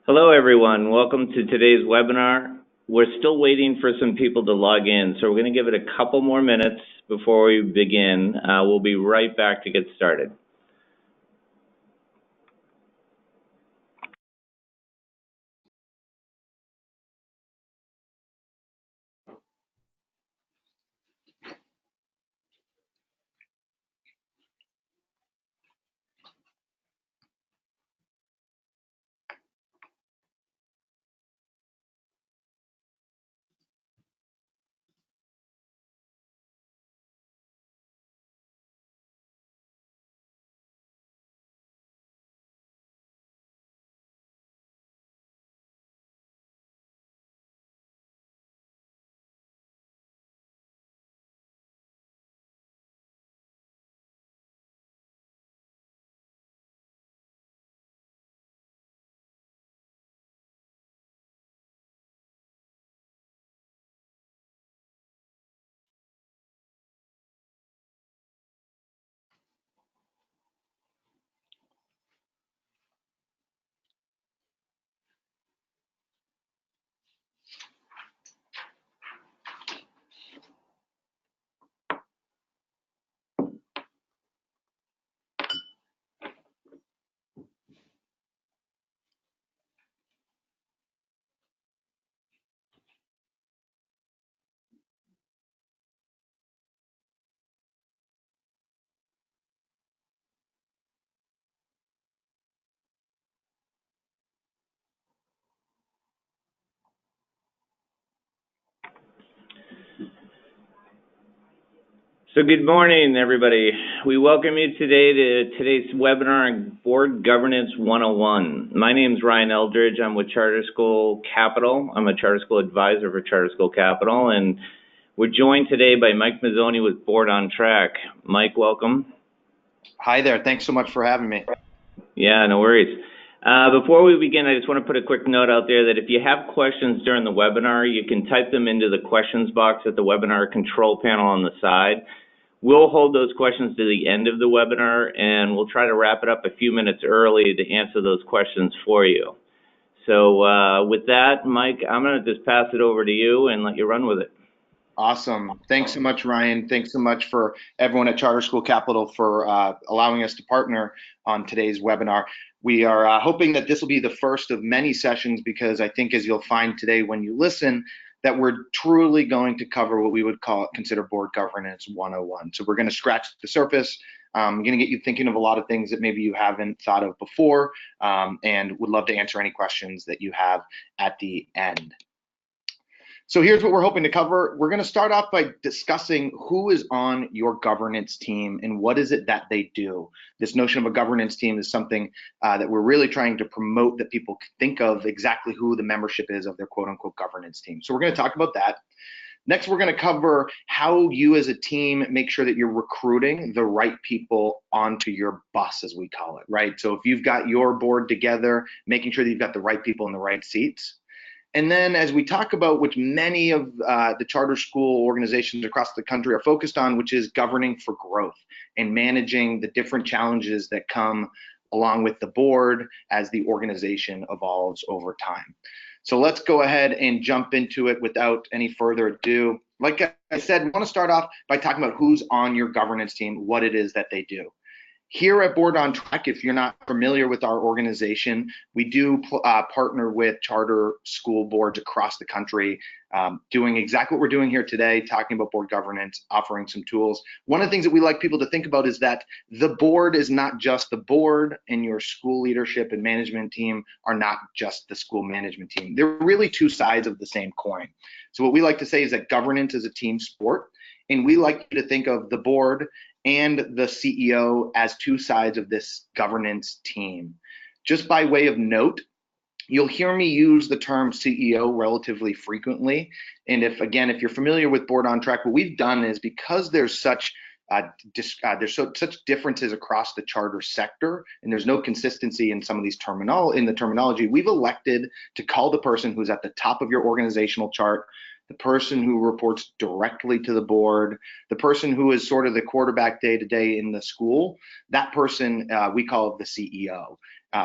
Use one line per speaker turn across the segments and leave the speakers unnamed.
Hello, everyone. Welcome to today's webinar. We're still waiting for some people to log in, so we're going to give it a couple more minutes before we begin. We'll be right back to get started. So good morning, everybody. We welcome you today to today's webinar on Board Governance 101. My name is Ryan Eldridge. I'm with Charter School Capital. I'm a Charter School advisor for Charter School Capital, and we're joined today by Mike Mazzoni with BoardOnTrack. Mike, welcome.
Hi there. Thanks so much for having me.
Yeah, no worries. Before we begin, I just want to put a quick note out there that if you have questions during the webinar, you can type them into the questions box at the webinar control panel on the side. We'll hold those questions to the end of the webinar, and we'll try to wrap it up a few minutes early to answer those questions for you. So with that, Mike, I'm going to just pass it over to you and let you run with it.
Awesome. Thanks so much, Ryan. Thanks so much for everyone at Charter School Capital for allowing us to partner on today's webinar. We are hoping that this will be the first of many sessions, because I think, as you'll find today when you listen, that we're truly going to cover what we would consider Board Governance 101. So we're going to scratch the surface. I'm going to get you thinking of a lot of things that maybe you haven't thought of before, and would love to answer any questions that you have at the end. So here's what we're hoping to cover. We're going to start off by discussing who is on your governance team and what is it that they do. This notion of a governance team is something that we're really trying to promote, that people think of exactly who the membership is of their quote unquote governance team. So we're going to talk about that. Next, we're going to cover how you as a team make sure that you're recruiting the right people onto your bus, as we call it, right? So if you've got your board together, making sure that you've got the right people in the right seats. And then, as we talk about, which many of the charter school organizations across the country are focused on, which is governing for growth and managing the different challenges that come along with the board as the organization evolves over time. So let's go ahead and jump into it without any further ado. Like I said, we want to start off by talking about who's on your governance team, what it is that they do. Here at BoardOnTrack, if you're not familiar with our organization, we do partner with charter school boards across the country, doing exactly what we're doing here today, talking about board governance, offering some tools. One of the things that we like people to think about is that the board is not just the board, and your school leadership and management team are not just the school management team. They're really two sides of the same coin. So what we like to say is that governance is a team sport, and we like to think of the board and the CEO as two sides of this governance team. Just by way of note, you'll hear me use the term CEO relatively frequently. And if you're familiar with BoardOnTrack, what we've done is, because there's such differences across the charter sector, and there's no consistency in some of these terminology, we've elected to call the person who's at the top of your organizational chart the person who reports directly to the board, the person who is sort of the quarterback day to day in the school, that person we call the CEO.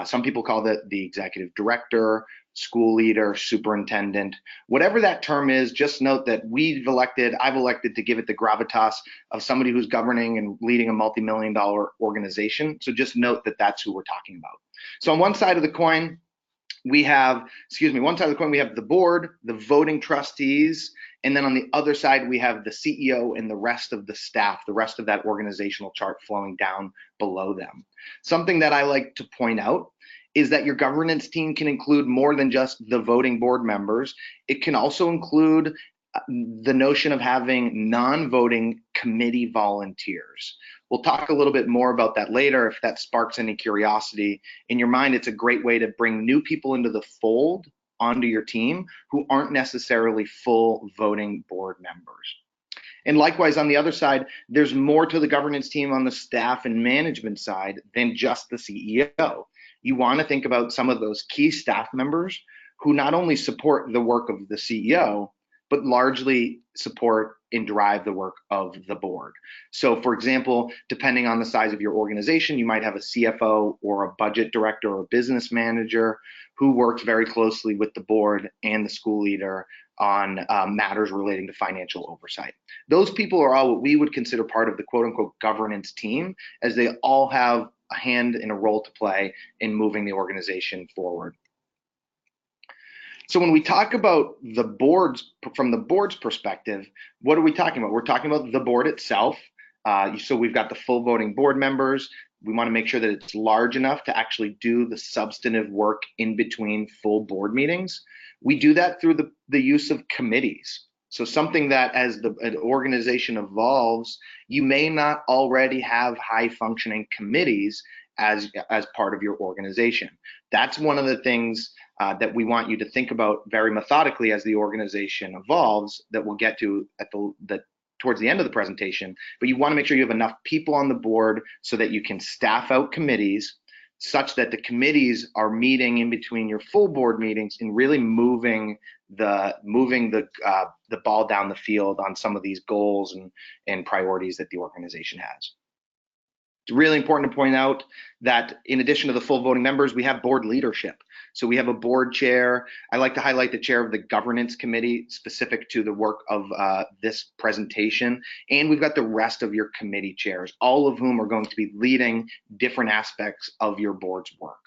Some people call that the executive director, school leader, superintendent, whatever that term is. Just note that I've elected to give it the gravitas of somebody who's governing and leading a multi-million-dollar organization. So just note that that's who we're talking about. So on one side of the coin, we have the board, the voting trustees, and then on the other side, we have the CEO and the rest of the staff, the rest of that organizational chart flowing down below them. Something that I like to point out is that your governance team can include more than just the voting board members. It can also include the notion of having non-voting committee volunteers. We'll talk a little bit more about that later if that sparks any curiosity in your mind. It's a great way to bring new people into the fold onto your team who aren't necessarily full voting board members. And likewise, on the other side, there's more to the governance team on the staff and management side than just the CEO. You want to think about some of those key staff members who not only support the work of the CEO, but largely support and drive the work of the board. So for example, depending on the size of your organization, you might have a CFO or a budget director or a business manager who works very closely with the board and the school leader on matters relating to financial oversight. Those people are all what we would consider part of the quote unquote governance team, as they all have a hand and a role to play in moving the organization forward. So when we talk about the boards, from the board's perspective, what are we talking about? We're talking about the board itself. So we've got the full voting board members. We want to make sure that it's large enough to actually do the substantive work in between full board meetings. We do that through the use of committees. So something that as an organization evolves, you may not already have high functioning committees as part of your organization. That's one of the things that we want you to think about very methodically as the organization evolves, that we'll get to at towards the end of the presentation. But you want to make sure you have enough people on the board so that you can staff out committees such that the committees are meeting in between your full board meetings and really moving the ball down the field on some of these goals and priorities that the organization has. It's really important to point out that in addition to the full voting members, we have board leadership. So we have a board chair. I like to highlight the chair of the governance committee specific to the work of this presentation. And we've got the rest of your committee chairs, all of whom are going to be leading different aspects of your board's work.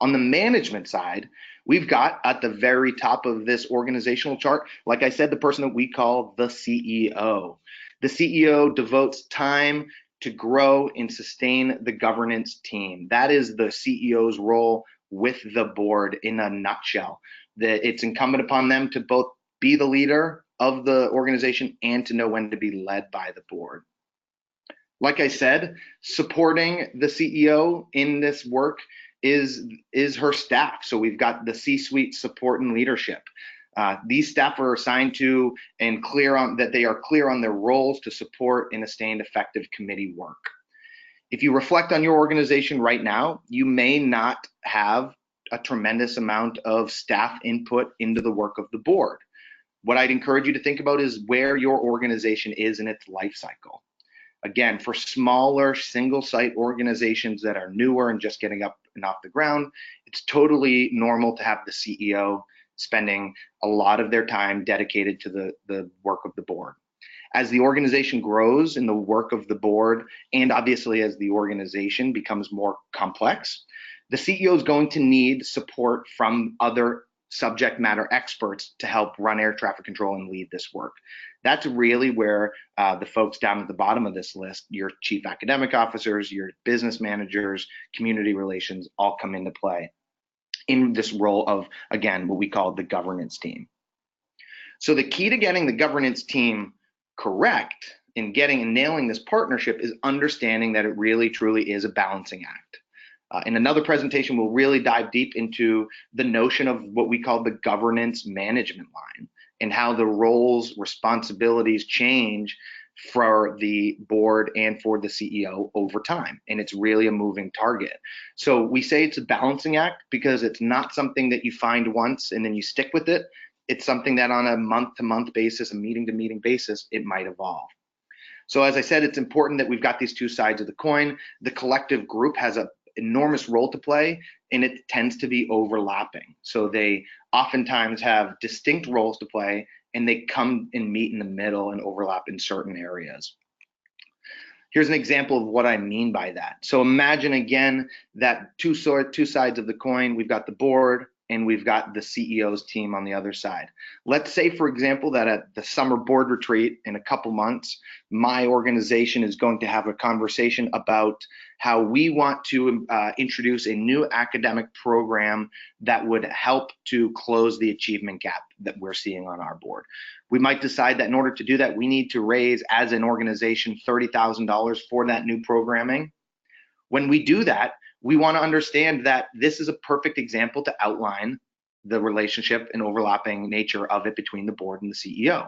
On the management side, we've got at the very top of this organizational chart, like I said, the person that we call the CEO. The CEO devotes time to grow and sustain the governance team. That is the CEO's role with the board in a nutshell. That it's incumbent upon them to both be the leader of the organization and to know when to be led by the board. Like I said, supporting the CEO in this work is her staff. So we've got the C-suite support and leadership. These staff are assigned to and they are clear on their roles to support and sustain effective committee work. If you reflect on your organization right now, you may not have a tremendous amount of staff input into the work of the board. What I'd encourage you to think about is where your organization is in its life cycle. Again, for smaller single site organizations that are newer and just getting up and off the ground, it's totally normal to have the CEO spending a lot of their time dedicated to the work of the board. As the organization grows in the work of the board, and obviously as the organization becomes more complex, the CEO is going to need support from other subject matter experts to help run air traffic control and lead this work. That's really where the folks down at the bottom of this list, your chief academic officers, your business managers, community relations, all come into play in this role of, again, what we call the governance team. So the key to getting the governance team correct in getting and nailing this partnership is understanding that it really truly is a balancing act. In another presentation, we'll really dive deep into the notion of what we call the governance management line and how the roles, responsibilities change for the board and for the CEO over time. And it's really a moving target. So we say it's a balancing act because it's not something that you find once and then you stick with it. It's something that on a month-to-month basis, a meeting-to-meeting basis, it might evolve. So as I said, it's important that we've got these two sides of the coin. The collective group has an enormous role to play, and it tends to be overlapping. So they oftentimes have distinct roles to play, and they come and meet in the middle and overlap in certain areas. Here's an example of what I mean by that. So imagine again that two sides of the coin. We've got the board and we've got the CEO's team on the other side. Let's say, for example, that at the summer board retreat in a couple months, my organization is going to have a conversation about how we want to introduce a new academic program that would help to close the achievement gap that we're seeing on our board. We might decide that in order to do that, we need to raise, as an organization, $30,000 for that new programming. When we do that, we want to understand that this is a perfect example to outline the relationship and overlapping nature of it between the board and the CEO.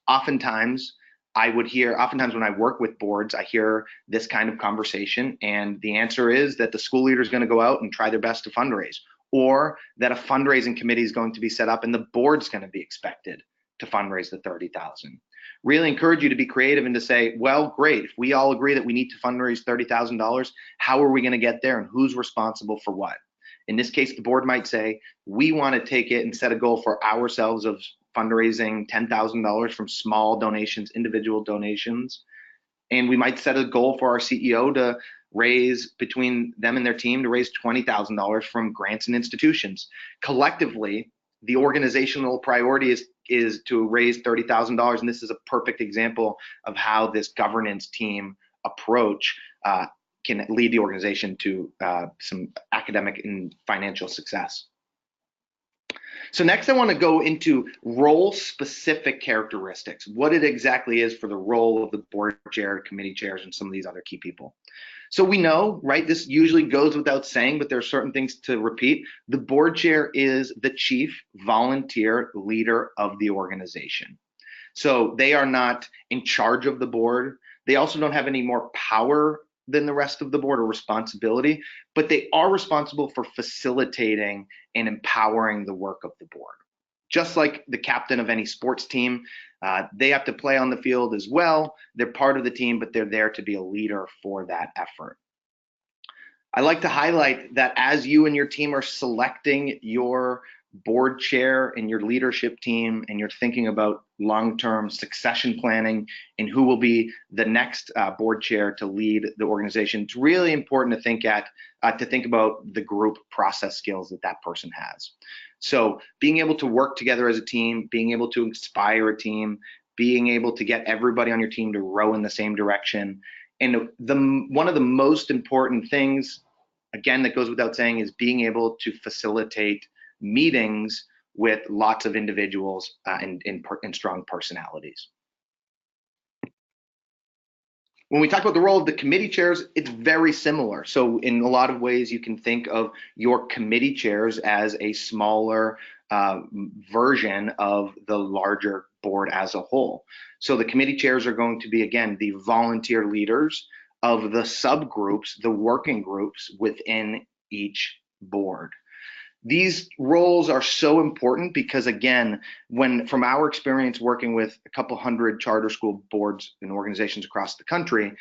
Oftentimes when I work with boards, I hear this kind of conversation, and the answer is that the school leader is going to go out and try their best to fundraise, or that a fundraising committee is going to be set up and the board's going to be expected to fundraise the $30,000. Really encourage you to be creative and to say, well, great, if we all agree that we need to fundraise $30,000, how are we going to get there and who's responsible for what? In this case, the board might say, we want to take it and set a goal for ourselves of fundraising $10,000 from small donations, individual donations. And we might set a goal for our CEO to raise, between them and their team, to raise $20,000 from grants and institutions. Collectively, the organizational priority is to raise $30,000, and this is a perfect example of how this governance team approach can lead the organization to some academic and financial success. So next, I want to go into role-specific characteristics, what it exactly is for the role of the board chair, committee chairs, and some of these other key people. So we know, right, this usually goes without saying, but there are certain things to repeat. The board chair is the chief volunteer leader of the organization. So they are not in charge of the board. They also don't have any more power than the rest of the board or responsibility, but they are responsible for facilitating and empowering the work of the board. Just like the captain of any sports team, they have to play on the field as well. They're part of the team, but they're there to be a leader for that effort. I like to highlight that as you and your team are selecting your board chair and your leadership team, and you're thinking about long-term succession planning and who will be the next board chair to lead the organization, it's really important to think about the group process skills that that person has. So being able to work together as a team, being able to inspire a team, being able to get everybody on your team to row in the same direction. And one of the most important things, again, that goes without saying, is being able to facilitate meetings with lots of individuals and strong personalities. When we talk about the role of the committee chairs, it's very similar. So in a lot of ways, you can think of your committee chairs as a smaller version of the larger board as a whole. So the committee chairs are going to be, again, the volunteer leaders of the subgroups, the working groups within each board. These roles are so important because, again, from our experience working with a couple hundred charter school boards and organizations across the country,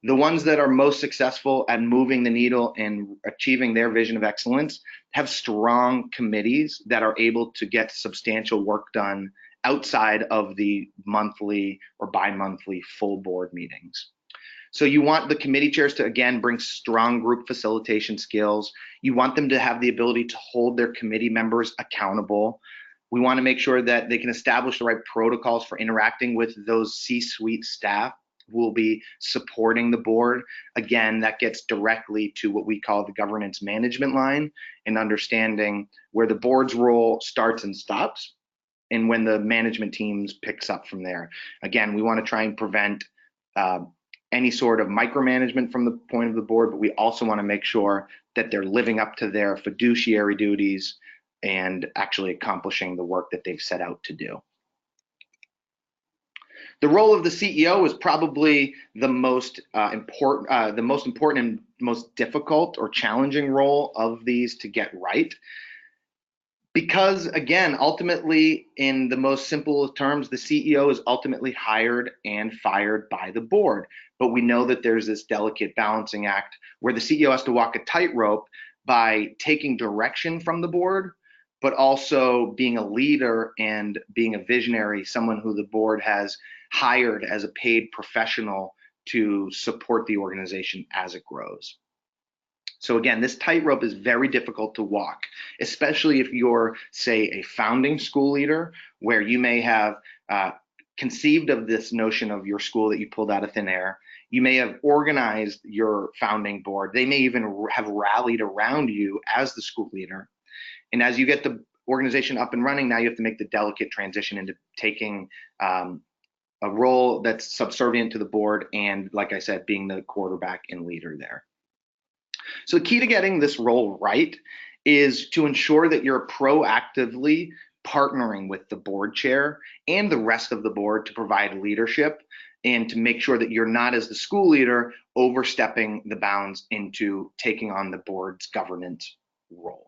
the ones that are most successful at moving the needle and achieving their vision of excellence have strong committees that are able to get substantial work done outside of the monthly or bi-monthly full board meetings. So you want the committee chairs to, again, bring strong group facilitation skills. You want them to have the ability to hold their committee members accountable. We want to make sure that they can establish the right protocols for interacting with those C-suite staff who will be supporting the board. Again, that gets directly to what we call the governance management line, and understanding where the board's role starts and stops and when the management teams picks up from there. Again, we want to try and prevent any sort of micromanagement from the point of the board, but we also want to make sure that they're living up to their fiduciary duties and actually accomplishing the work that they've set out to do. The role of the CEO is probably the most important and most difficult or challenging role of these to get right. Because again, ultimately, in the most simple of terms, the CEO is ultimately hired and fired by the board. But we know that there's this delicate balancing act where the CEO has to walk a tightrope by taking direction from the board, but also being a leader and being a visionary, someone who the board has hired as a paid professional to support the organization as it grows. So again, this tightrope is very difficult to walk, especially if you're, say, a founding school leader, where you may have conceived of this notion of your school that you pulled out of thin air. You may have organized your founding board. They may even have rallied around you as the school leader. And as you get the organization up and running, now you have to make the delicate transition into taking a role that's subservient to the board and, like I said, being the quarterback and leader there. So the key to getting this role right is to ensure that you're proactively partnering with the board chair and the rest of the board to provide leadership and to make sure that you're not, as the school leader, overstepping the bounds into taking on the board's governance role.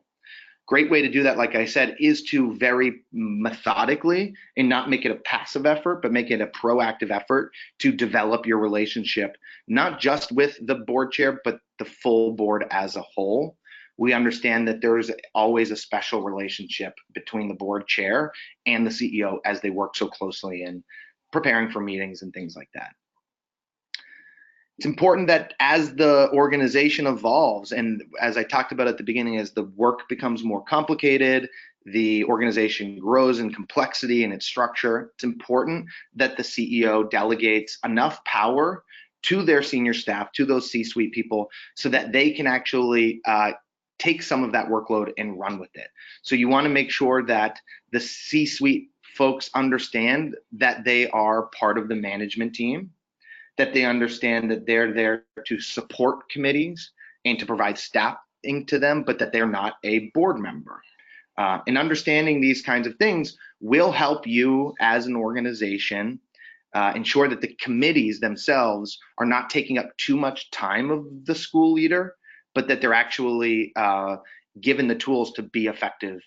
Great way to do that, like I said, is to very methodically and not make it a passive effort, but make it a proactive effort to develop your relationship, not just with the board chair, but the full board as a whole. We understand that there's always a special relationship between the board chair and the CEO as they work so closely in preparing for meetings and things like that. It's important that as the organization evolves, and as I talked about at the beginning, as the work becomes more complicated, the organization grows in complexity and its structure, it's important that the CEO delegates enough power to their senior staff, to those C-suite people, so that they can actually take some of that workload and run with it. So you want to make sure that the C-suite folks understand that they are part of the management team, that they understand that they're there to support committees and to provide staffing to them, but that they're not a board member. And understanding these kinds of things will help you as an organization ensure that the committees themselves are not taking up too much time of the school leader, but that they're actually given the tools to be effective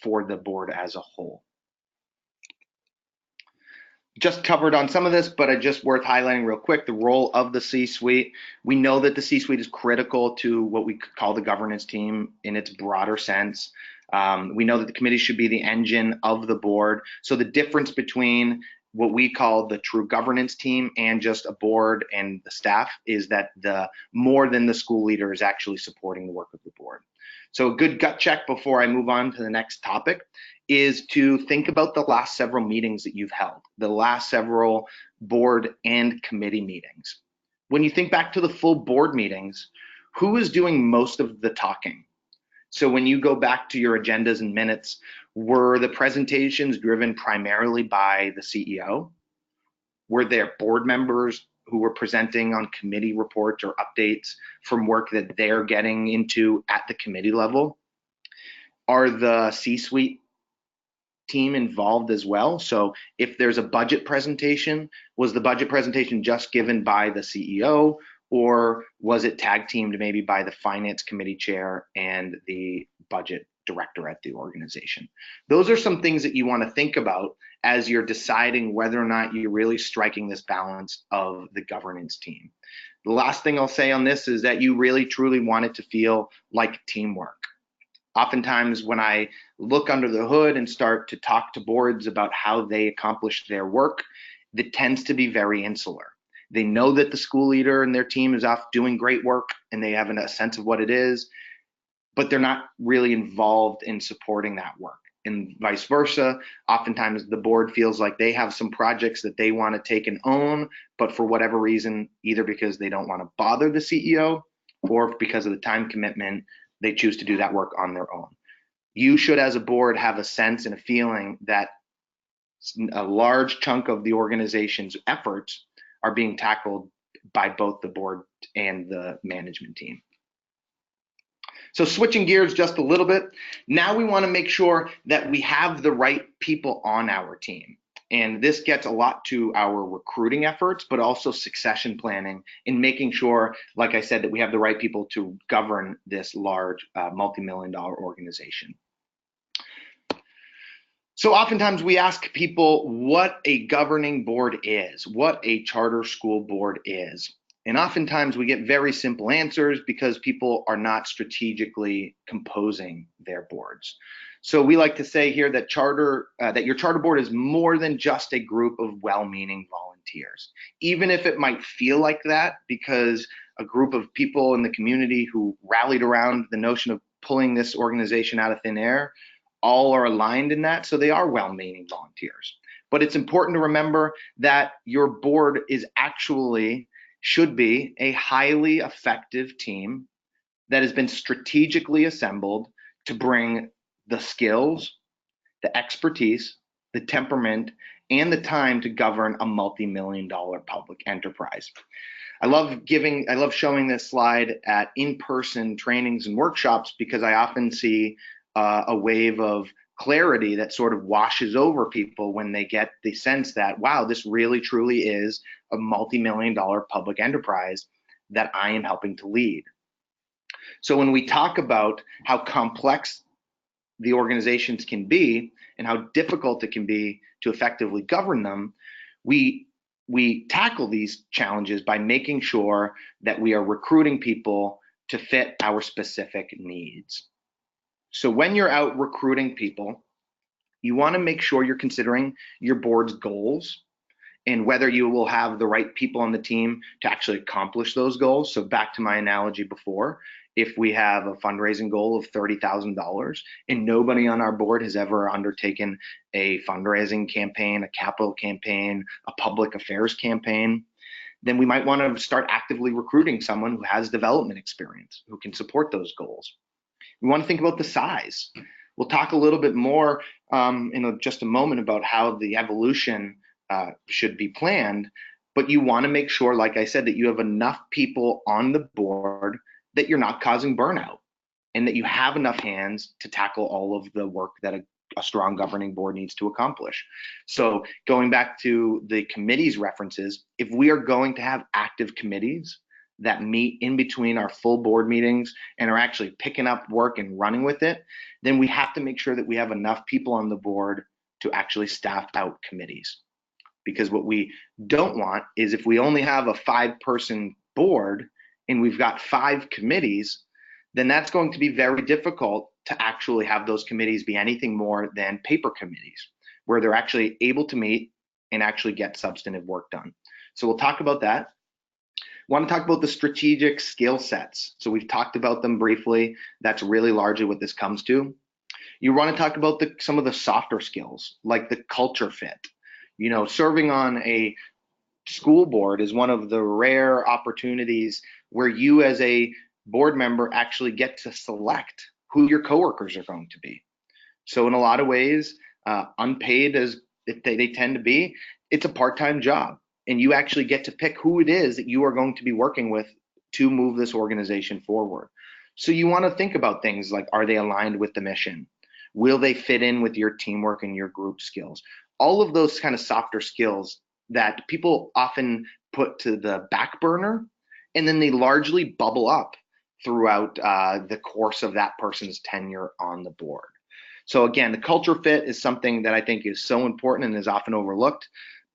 for the board as a whole. Just covered on some of this, but it's just worth highlighting real quick, the role of the C-suite. We know that the C-suite is critical to what we call the governance team in its broader sense. We know that the committee should be the engine of the board. So the difference between what we call the true governance team and just a board and the staff is that the more than the school leader is actually supporting the work of the board. So a good gut check before I move on to the next topic is to think about the last several meetings that you've held, the last several board and committee meetings. When you think back to the full board meetings, who is doing most of the talking? So when you go back to your agendas and minutes, were the presentations driven primarily by the CEO? Were there board members who were presenting on committee reports or updates from work that they're getting into at the committee level? Are the C-suite team involved as well? So if there's a budget presentation, was the budget presentation just given by the CEO, or was it tag teamed maybe by the finance committee chair and the budget director at the organization? Those are some things that you want to think about as you're deciding whether or not you're really striking this balance of the governance team. The last thing I'll say on this is that you really truly want it to feel like teamwork. Oftentimes when I look under the hood and start to talk to boards about how they accomplish their work, it tends to be very insular. They know that the school leader and their team is off doing great work and they have a sense of what it is, but they're not really involved in supporting that work. And vice versa, oftentimes the board feels like they have some projects that they want to take and own, but for whatever reason, either because they don't want to bother the CEO or because of the time commitment, they choose to do that work on their own. You should, as a board, have a sense and a feeling that a large chunk of the organization's efforts are being tackled by both the board and the management team. So switching gears just a little bit, now we want to make sure that we have the right people on our team. And this gets a lot to our recruiting efforts, but also succession planning in making sure, like I said, that we have the right people to govern this large multi-million-dollar organization. So oftentimes we ask people what a governing board is, what a charter school board is. And oftentimes we get very simple answers because people are not strategically composing their boards. So we like to say here that your charter board is more than just a group of well-meaning volunteers, even if it might feel like that because a group of people in the community who rallied around the notion of pulling this organization out of thin air all are aligned in that, so they are well-meaning volunteers. But it's important to remember that your board should be a highly effective team that has been strategically assembled to bring the skills, the expertise, the temperament, and the time to govern a multi-million-dollar public enterprise. I love showing this slide at in-person trainings and workshops because I often see a wave of clarity that sort of washes over people when they get the sense that, wow, this really truly is a multi-million-dollar public enterprise that I am helping to lead. So when we talk about how complex the organizations can be and how difficult it can be to effectively govern them, we tackle these challenges by making sure that we are recruiting people to fit our specific needs. So when you're out recruiting people, you want to make sure you're considering your board's goals and whether you will have the right people on the team to actually accomplish those goals. So back to my analogy before, if we have a fundraising goal of $30,000 and nobody on our board has ever undertaken a fundraising campaign, a capital campaign, a public affairs campaign, then we might want to start actively recruiting someone who has development experience, who can support those goals. We want to think about the size. We'll talk a little bit more in just a moment about how the evolution should be planned, but you want to make sure, like I said, that you have enough people on the board that you're not causing burnout and that you have enough hands to tackle all of the work that a strong governing board needs to accomplish. So going back to the committees references, if we are going to have active committees that meet in between our full board meetings and are actually picking up work and running with it, then we have to make sure that we have enough people on the board to actually staff out committees. Because what we don't want is if we only have a 5-person board and we've got 5 committees, then that's going to be very difficult to actually have those committees be anything more than paper committees, where they're actually able to meet and actually get substantive work done. So we'll talk about that. I want to talk about the strategic skill sets. So we've talked about them briefly. That's really largely what this comes to. You want to talk about some of the softer skills, like the culture fit. You know, serving on a school board is one of the rare opportunities where you as a board member actually get to select who your coworkers are going to be. So in a lot of ways, unpaid as they tend to be, it's a part-time job. And you actually get to pick who it is that you are going to be working with to move this organization forward. So you want to think about things like, are they aligned with the mission? Will they fit in with your teamwork and your group skills? All of those kind of softer skills that people often put to the back burner, and then they largely bubble up throughout the course of that person's tenure on the board. So again, the culture fit is something that I think is so important and is often overlooked.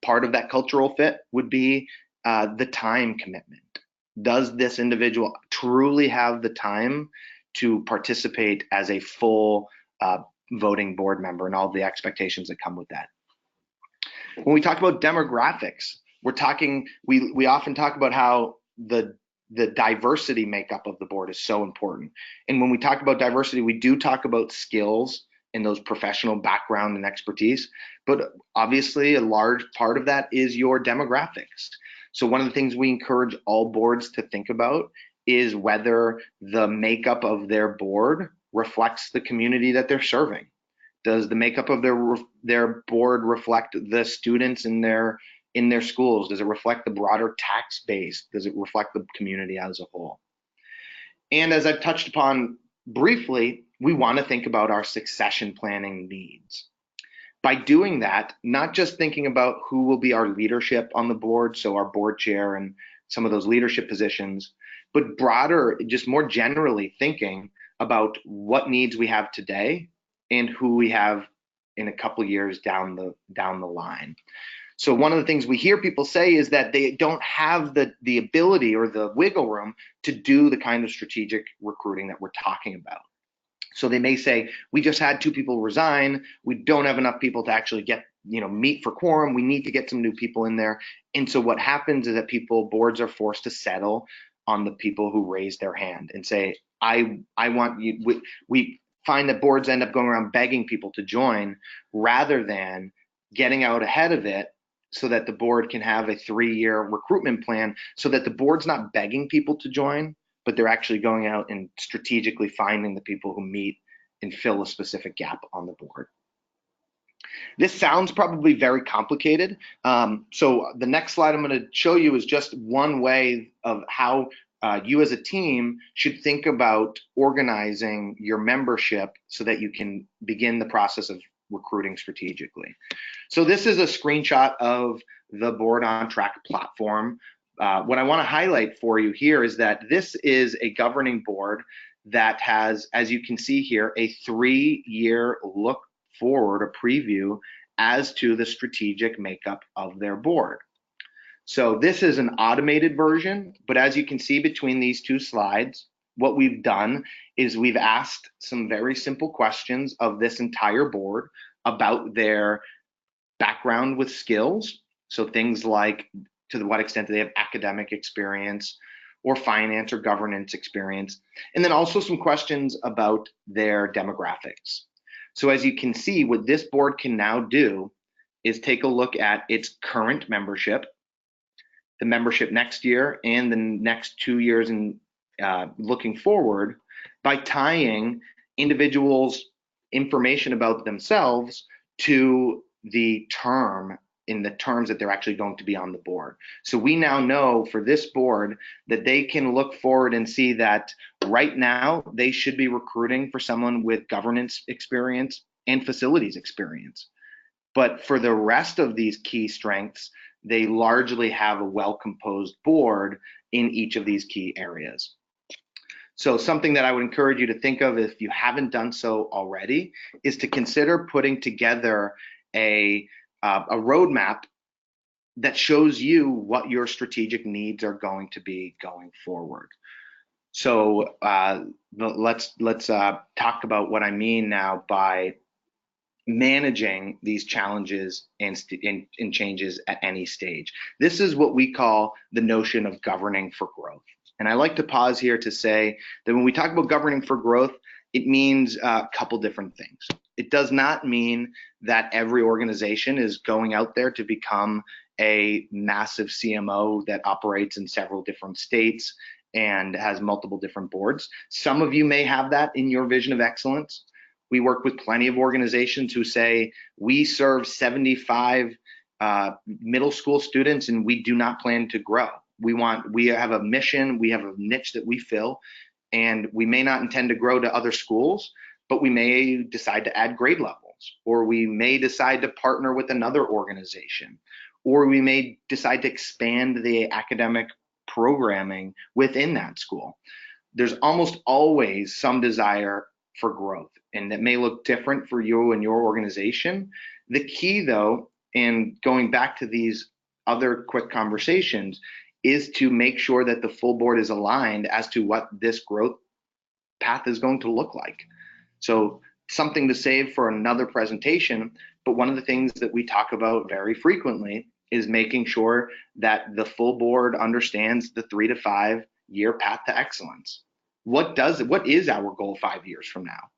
Part of that cultural fit would be the time commitment. Does this individual truly have the time to participate as a full voting board member and all the expectations that come with that? When we talk about demographics, we often talk about how the diversity makeup of the board is so important. And when we talk about diversity, we do talk about skills and those professional background and expertise, but obviously a large part of that is your demographics. So one of the things we encourage all boards to think about is whether the makeup of their board reflects the community that they're serving. Does the makeup of their board reflect the students in their schools? Does it reflect the broader tax base? Does it reflect the community as a whole? And as I've touched upon briefly, we want to think about our succession planning needs. By doing that, not just thinking about who will be our leadership on the board, so our board chair and some of those leadership positions, but broader, just more generally thinking about what needs we have today and who we have in a couple years down the line. So one of the things we hear people say is that they don't have the ability or the wiggle room to do the kind of strategic recruiting that we're talking about. So they may say, we just had 2 people resign. We don't have enough people to actually get, meet for quorum. We need to get some new people in there. And so what happens is that boards are forced to settle on the people who raise their hand and say, I want you. We find that boards end up going around begging people to join rather than getting out ahead of it so that the board can have a 3-year recruitment plan so that the board's not begging people to join, but they're actually going out and strategically finding the people who meet and fill a specific gap on the board. This sounds probably very complicated. So the next slide I'm going to show you is just one way of how you as a team should think about organizing your membership so that you can begin the process of recruiting strategically. So this is a screenshot of the BoardOnTrack platform. What I want to highlight for you here is that this is a governing board that has, as you can see here, a 3-year look forward, a preview as to the strategic makeup of their board. So this is an automated version, but as you can see between these 2 slides, what we've done is we've asked some very simple questions of this entire board about their background with skills. So things like, to what extent do they have academic experience or finance or governance experience? And then also some questions about their demographics. So as you can see, what this board can now do is take a look at its current membership, the membership next year, and the next 2 years in looking forward by tying individuals' information about themselves to the term in the terms that they're actually going to be on the board. So we now know for this board that they can look forward and see that right now they should be recruiting for someone with governance experience and facilities experience. But for the rest of these key strengths, they largely have a well-composed board in each of these key areas. So something that I would encourage you to think of if you haven't done so already is to consider putting together a roadmap that shows you what your strategic needs are going to be going forward. So let's talk about what I mean now by managing these challenges and changes at any stage. This is what we call the notion of governing for growth. And I like to pause here to say that when we talk about governing for growth, it means a couple different things. It does not mean that every organization is going out there to become a massive CMO that operates in several different states and has multiple different boards. Some of you may have that in your vision of excellence. We work with plenty of organizations who say, we serve 75 middle school students and we do not plan to grow. We have a mission, we have a niche that we fill, and we may not intend to grow to other schools, but we may decide to add grade levels, or we may decide to partner with another organization, or we may decide to expand the academic programming within that school. There's almost always some desire for growth, and that may look different for you and your organization. The key, though, and going back to these other quick conversations, is to make sure that the full board is aligned as to what this growth path is going to look like. So something to save for another presentation, but one of the things that we talk about very frequently is making sure that the full board understands the 3 to 5 year path to excellence. What is our goal 5 years from now?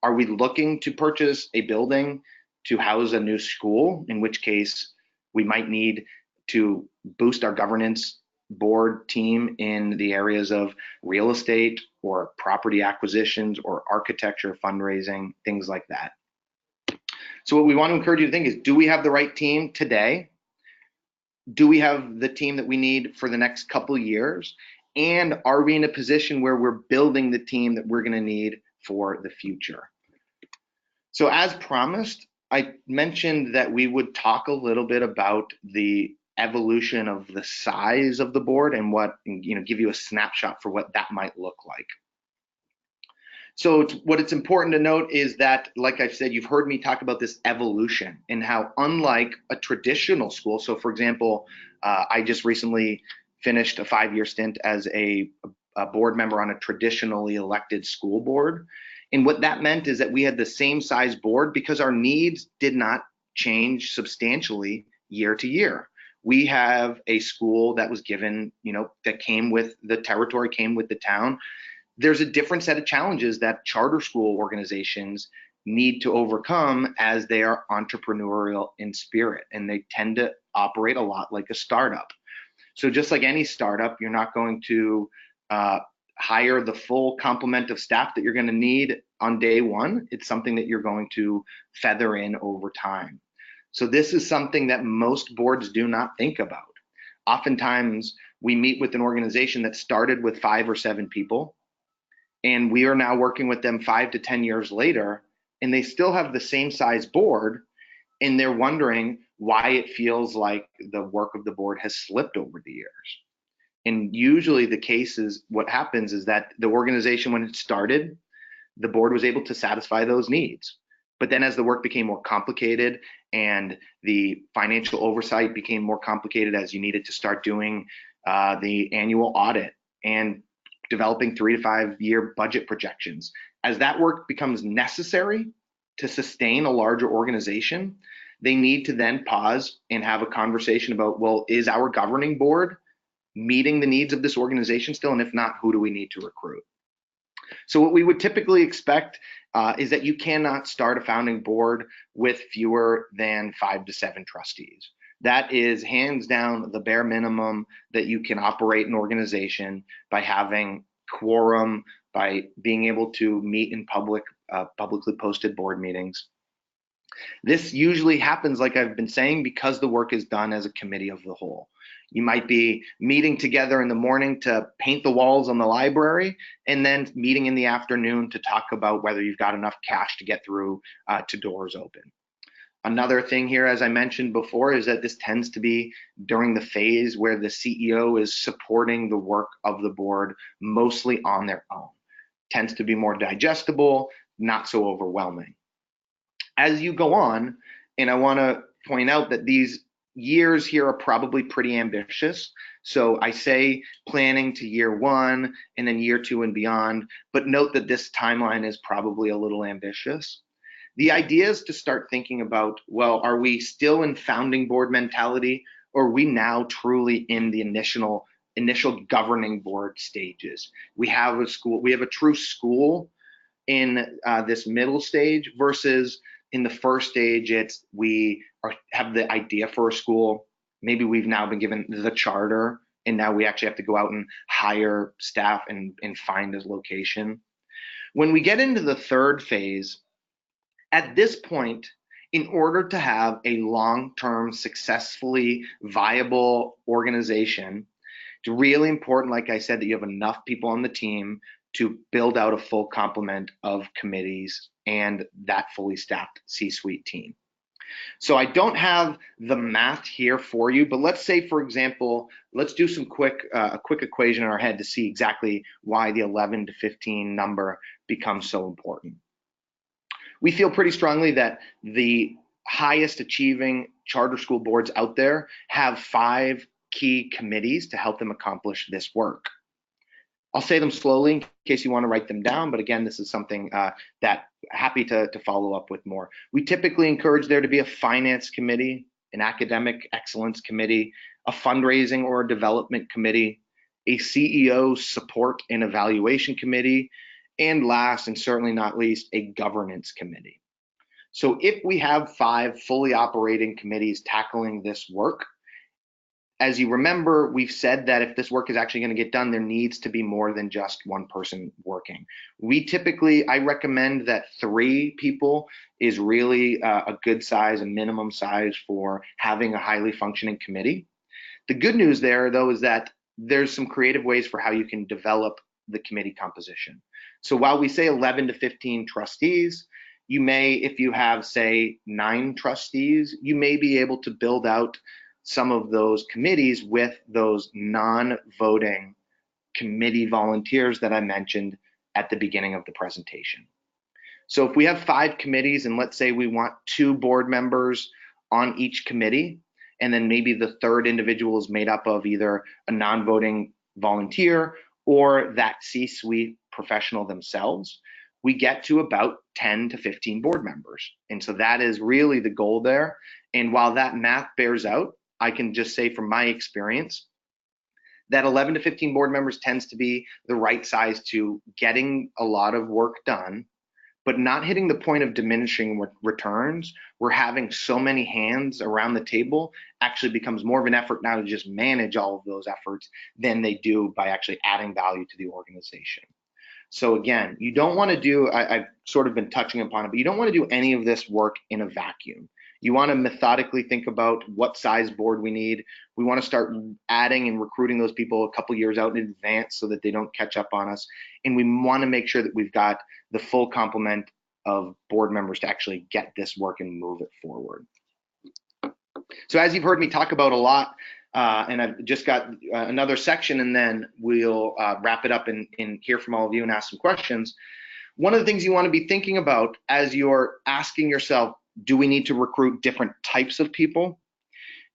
Are we looking to purchase a building to house a new school, in which case we might need to boost our governance board team in the areas of real estate or property acquisitions or architecture, fundraising, things like that? So what we want to encourage you to think is, do we have the right team today? Do we have the team that we need for the next couple years? And are we in a position where we're building the team that we're going to need for the future? So as promised, I mentioned that we would talk a little bit about the evolution of the size of the board and give you a snapshot for what that might look like. So what it's important to note is that, like I've said, you've heard me talk about this evolution and how unlike a traditional school, so for example, I just recently finished a 5-year stint as a board member on a traditionally elected school board. And what that meant is that we had the same size board because our needs did not change substantially year to year. We have a school that was given, that came with the territory, came with the town. There's a different set of challenges that charter school organizations need to overcome as they are entrepreneurial in spirit, and they tend to operate a lot like a startup. So just like any startup, you're not going to hire the full complement of staff that you're going to need on day one. It's something that you're going to feather in over time. So this is something that most boards do not think about. Oftentimes, we meet with an organization that started with 5 or 7 people, and we are now working with them 5 to 10 years later, and they still have the same size board, and they're wondering why it feels like the work of the board has slipped over the years. And usually the case is, what happens is that the organization, when it started, the board was able to satisfy those needs. But then as the work became more complicated and the financial oversight became more complicated, as you needed to start doing the annual audit and developing 3 to 5 year budget projections, as that work becomes necessary to sustain a larger organization, they need to then pause and have a conversation about, well, is our governing board meeting the needs of this organization still? And if not, who do we need to recruit? So what we would typically expect is that you cannot start a founding board with fewer than 5 to 7 trustees. That is hands down the bare minimum that you can operate an organization by having quorum, by being able to meet in public, publicly posted board meetings. This usually happens, like I've been saying, because the work is done as a committee of the whole. You might be meeting together in the morning to paint the walls on the library, and then meeting in the afternoon to talk about whether you've got enough cash to get through to doors open. Another thing here, as I mentioned before, is that this tends to be during the phase where the CEO is supporting the work of the board mostly on their own. Tends to be more digestible, not so overwhelming. As you go on, and I want to point out that these years here are probably pretty ambitious. So I say planning to year 1 and then year 2 and beyond, but note that this timeline is probably a little ambitious. The idea is to start thinking about, well, are we still in founding board mentality, or are we now truly in the initial governing board stages? We have a school, we have a true school in this middle stage, versus in the first stage, have the idea for a school. Maybe we've now been given the charter, and now we actually have to go out and hire staff and find a location. When we get into the third phase, at this point, in order to have a long-term, successfully viable organization, it's really important, like I said, that you have enough people on the team to build out a full complement of committees and that fully staffed C-suite team. So I don't have the math here for you, but let's say, for example, let's do some a quick equation in our head to see exactly why the 11 to 15 number becomes so important. We feel pretty strongly that the highest achieving charter school boards out there have 5 key committees to help them accomplish this work. I'll say them slowly in case you want to write them down, but again, this is something that happy to follow up with more. We typically encourage there to be a finance committee, an academic excellence committee, a fundraising or a development committee, a CEO support and evaluation committee, and last and certainly not least, a governance committee. So if we have 5 fully operating committees tackling this work, as you remember, we've said that if this work is actually going to get done, there needs to be more than just one person working. I recommend that 3 people is really a good size, a minimum size for having a highly functioning committee. The good news there, though, is that there's some creative ways for how you can develop the committee composition. So while we say 11 to 15 trustees, you may, if you have, say, 9 trustees, you may be able to build out some of those committees with those non-voting committee volunteers that I mentioned at the beginning of the presentation. So if we have 5 committees, and let's say we want 2 board members on each committee, and then maybe the third individual is made up of either a non-voting volunteer or that C-suite professional themselves, we get to about 10 to 15 board members. And so that is really the goal there. And while that math bears out, I can just say from my experience that 11 to 15 board members tends to be the right size to getting a lot of work done, but not hitting the point of diminishing returns, where having so many hands around the table actually becomes more of an effort now to just manage all of those efforts than they do by actually adding value to the organization. So again, you don't want to do, I've sort of been touching upon it, but you don't want to do any of this work in a vacuum. You want to methodically think about what size board we need. We want to start adding and recruiting those people a couple years out in advance so that they don't catch up on us. And we want to make sure that we've got the full complement of board members to actually get this work and move it forward. So as you've heard me talk about a lot, and I've just got another section, and then we'll wrap it up and hear from all of you and ask some questions. One of the things you want to be thinking about as you're asking yourself, do we need to recruit different types of people?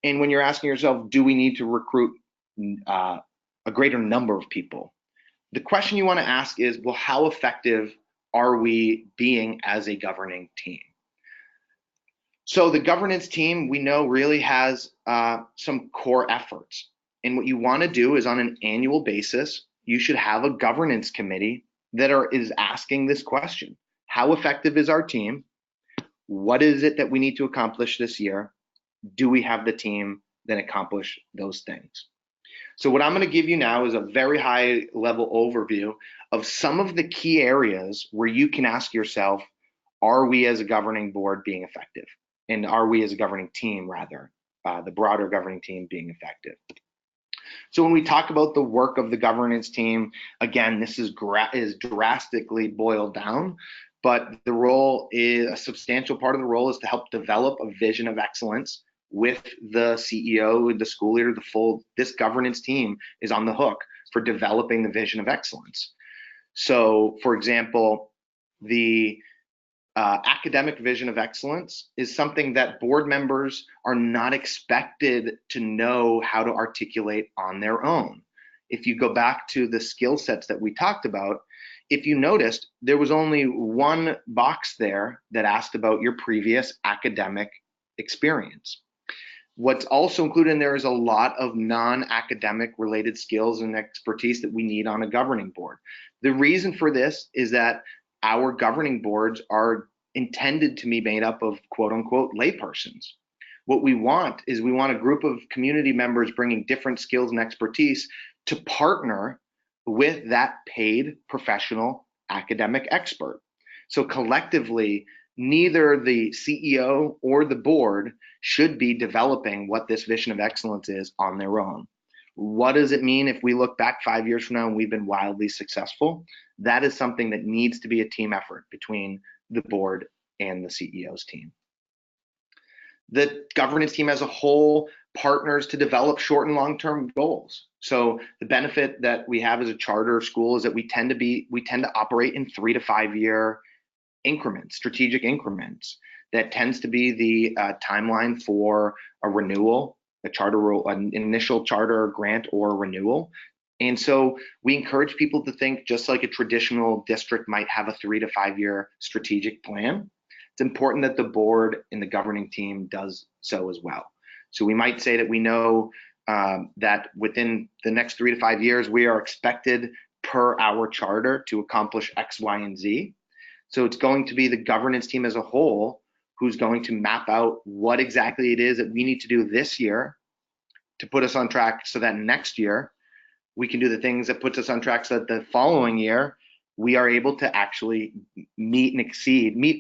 And when you're asking yourself, do we need to recruit a greater number of people? The question you want to ask is, well, how effective are we being as a governing team? So the governance team, we know, really has some core efforts. And what you want to do is, on an annual basis, you should have a governance committee that is asking this question. How effective is our team? What is it that we need to accomplish this year? Do we have the team that accomplish those things? So what I'm going to give you now is a very high level overview of some of the key areas where you can ask yourself, are we as a governing board being effective? And are we as a governing team, rather, the broader governing team being effective? So when we talk about the work of the governance team, again, this is drastically boiled down, but the role is, a substantial part of the role is to help develop a vision of excellence with the CEO, the school leader, this governance team is on the hook for developing the vision of excellence. So for example, the academic vision of excellence is something that board members are not expected to know how to articulate on their own. If you go back to the skill sets that we talked about, if you noticed, there was only one box there that asked about your previous academic experience. What's also included in there is a lot of non-academic related skills and expertise that we need on a governing board. The reason for this is that our governing boards are intended to be made up of quote unquote laypersons. What we want is, we want a group of community members bringing different skills and expertise to partner with that paid professional academic expert. So collectively, neither the CEO or the board should be developing what this vision of excellence is on their own. What does it mean if we look back 5 years from now and we've been wildly successful? That is something that needs to be a team effort between the board and the CEO's team. The governance team as a whole partners to develop short and long-term goals. So the benefit that we have as a charter school is that we tend to operate in 3 to 5 year increments, strategic increments. That tends to be the timeline for a renewal, an initial charter grant or renewal. And so we encourage people to think just like a traditional district might have a 3 to 5 year strategic plan. It's important that the board and the governing team does so as well. So we might say that we know that within the next 3 to 5 years, we are expected per our charter to accomplish X, Y, and Z. So it's going to be the governance team as a whole who's going to map out what exactly it is that we need to do this year to put us on track, so that next year we can do the things that puts us on track, so that the following year we are able to actually meet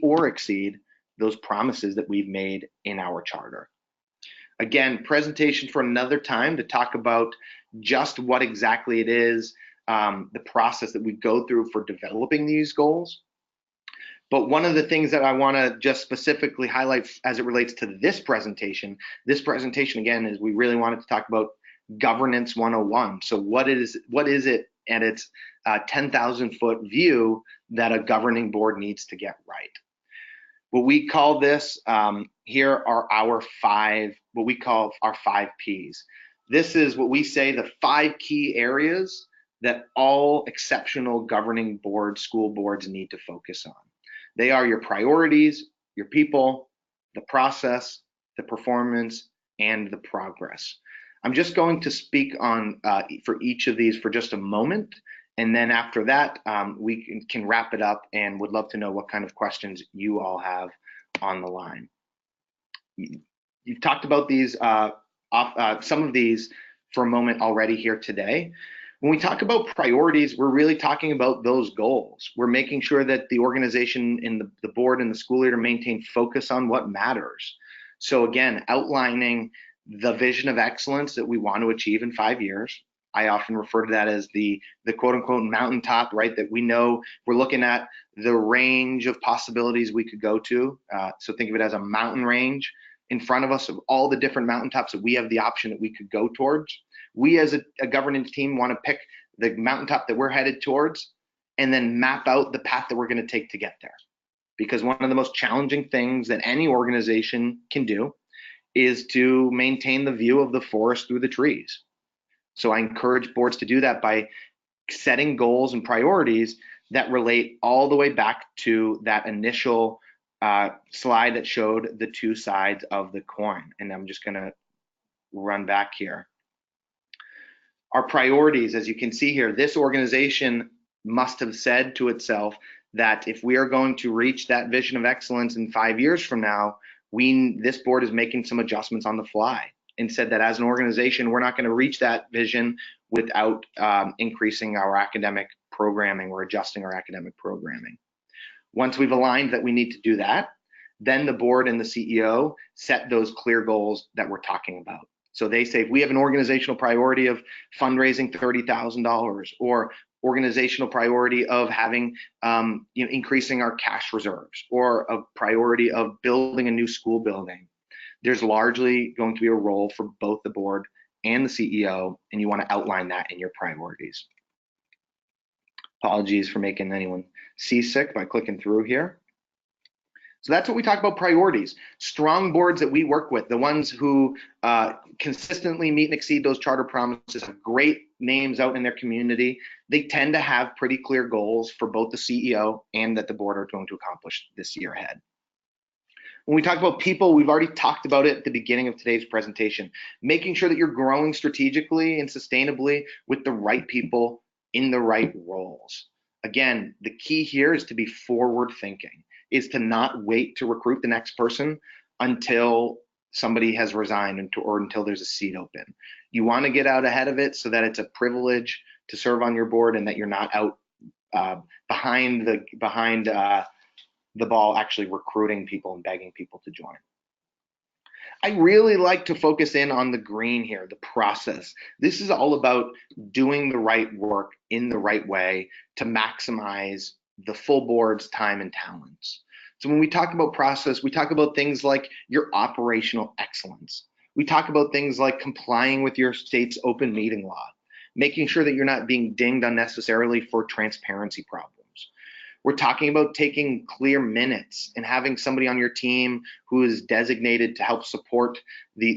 or exceed those promises that we've made in our charter. Again, presentation for another time to talk about just what exactly it is, the process that we go through for developing these goals. But one of the things that I want to just specifically highlight as it relates to this presentation again, is we really wanted to talk about governance 101. So what is it at its 10,000-foot view that a governing board needs to get right. What we call this, here are what we call our 5 Ps. This is what we say the 5 key areas that all exceptional governing boards, school boards need to focus on. They are your priorities, your people, the process, the performance, and the progress. I'm just going to speak on for each of these for just a moment, and then after that, we can wrap it up, and would love to know what kind of questions you all have on the line. You've talked about these, some of these for a moment already here today. When we talk about priorities, we're really talking about those goals. We're making sure that the organization and the board and the school leader maintain focus on what matters. So again, outlining the vision of excellence that we want to achieve in 5 years. I often refer to that as the quote unquote mountaintop, right? That we know we're looking at the range of possibilities we could go to. So think of it as a mountain range in front of us of all the different mountaintops that we have the option that we could go towards. We as a governance team want to pick the mountaintop that we're headed towards and then map out the path that we're going to take to get there. Because one of the most challenging things that any organization can do is to maintain the view of the forest through the trees. So I encourage boards to do that by setting goals and priorities that relate all the way back to that initial slide that showed the 2 sides of the coin. And I'm just going to run back here. Our priorities, as you can see here, this organization must have said to itself that if we are going to reach that vision of excellence in 5 years from now, this board is making some adjustments on the fly, and said that as an organization, we're not going to reach that vision without increasing our academic programming or adjusting our academic programming. Once we've aligned that we need to do that, then the board and the CEO set those clear goals that we're talking about. So they say, if we have an organizational priority of fundraising $30,000, or organizational priority of having, increasing our cash reserves, or a priority of building a new school building, there's largely going to be a role for both the board and the CEO, and you want to outline that in your priorities. Apologies for making anyone seasick by clicking through here. So that's what we talk about priorities. Strong boards that we work with, the ones who consistently meet and exceed those charter promises, have great names out in their community, they tend to have pretty clear goals for both the CEO and that the board are going to accomplish this year ahead. When we talk about people, we've already talked about it at the beginning of today's presentation, making sure that you're growing strategically and sustainably with the right people in the right roles. Again, the key here is to be forward thinking, is to not wait to recruit the next person until somebody has resigned or until there's a seat open. You want to get out ahead of it so that it's a privilege to serve on your board and that you're not out behind the ball actually recruiting people and begging people to join. I really like to focus in on the green here, the process. This is all about doing the right work in the right way to maximize the full board's time and talents. So when we talk about process, we talk about things like your operational excellence. We talk about things like complying with your state's open meeting law, making sure that you're not being dinged unnecessarily for transparency problems. We're talking about taking clear minutes and having somebody on your team who is designated to help support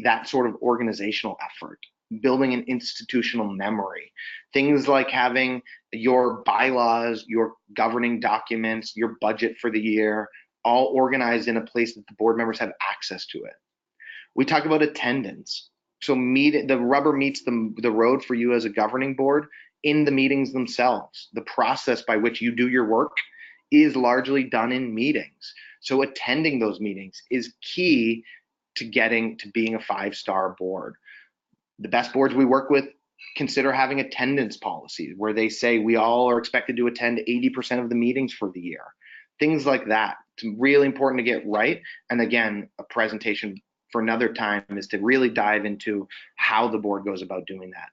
that sort of organizational effort, building an institutional memory. Things like having your bylaws, your governing documents, your budget for the year, all organized in a place that the board members have access to it. We talk about attendance. So the rubber meets the road for you as a governing board in the meetings themselves. The process by which you do your work is largely done in meetings. So attending those meetings is key to being a 5-star board. The best boards we work with consider having attendance policies where they say we all are expected to attend 80% of the meetings for the year. Things like that. It's really important to get right. And again, a presentation for another time is to really dive into how the board goes about doing that.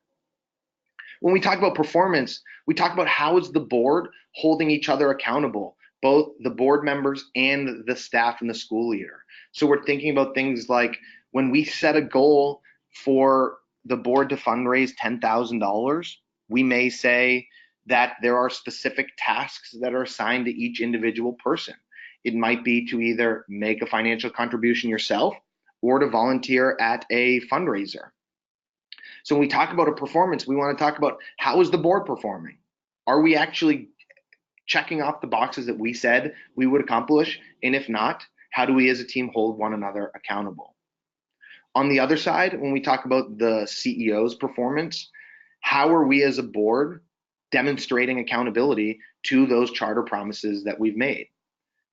When we talk about performance, we talk about how is the board holding each other accountable, both the board members and the staff and the school leader. So we're thinking about things like when we set a goal for the board to fundraise $10,000, we may say that there are specific tasks that are assigned to each individual person. It might be to either make a financial contribution yourself or to volunteer at a fundraiser. So when we talk about a performance, we want to talk about how is the board performing? Are we actually checking off the boxes that we said we would accomplish? And if not, how do we as a team hold one another accountable? On the other side, when we talk about the CEO's performance, how are we as a board demonstrating accountability to those charter promises that we've made?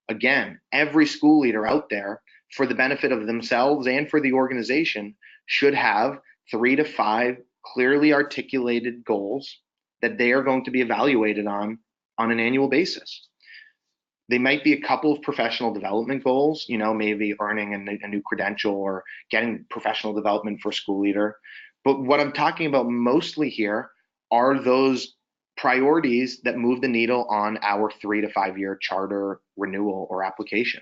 Again, every school leader out there, for the benefit of themselves and for the organization, should have 3 to 5 clearly articulated goals that they are going to be evaluated on an annual basis. They might be a couple of professional development goals, maybe earning a new credential or getting professional development for a school leader. But what I'm talking about mostly here are those priorities that move the needle on our 3 to 5 year charter renewal or application.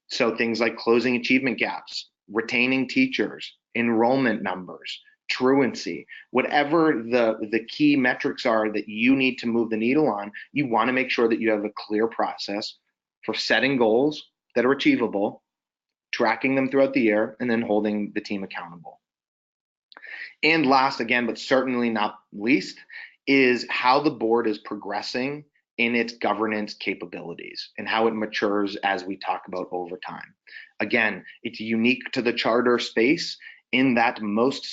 So things like closing achievement gaps, retaining teachers, enrollment numbers, truancy, whatever the key metrics are that you need to move the needle on, you want to make sure that you have a clear process for setting goals that are achievable, tracking them throughout the year, and then holding the team accountable. And last, again, but certainly not least, is how the board is progressing in its governance capabilities and how it matures as we talk about over time. Again, it's unique to the charter space in that most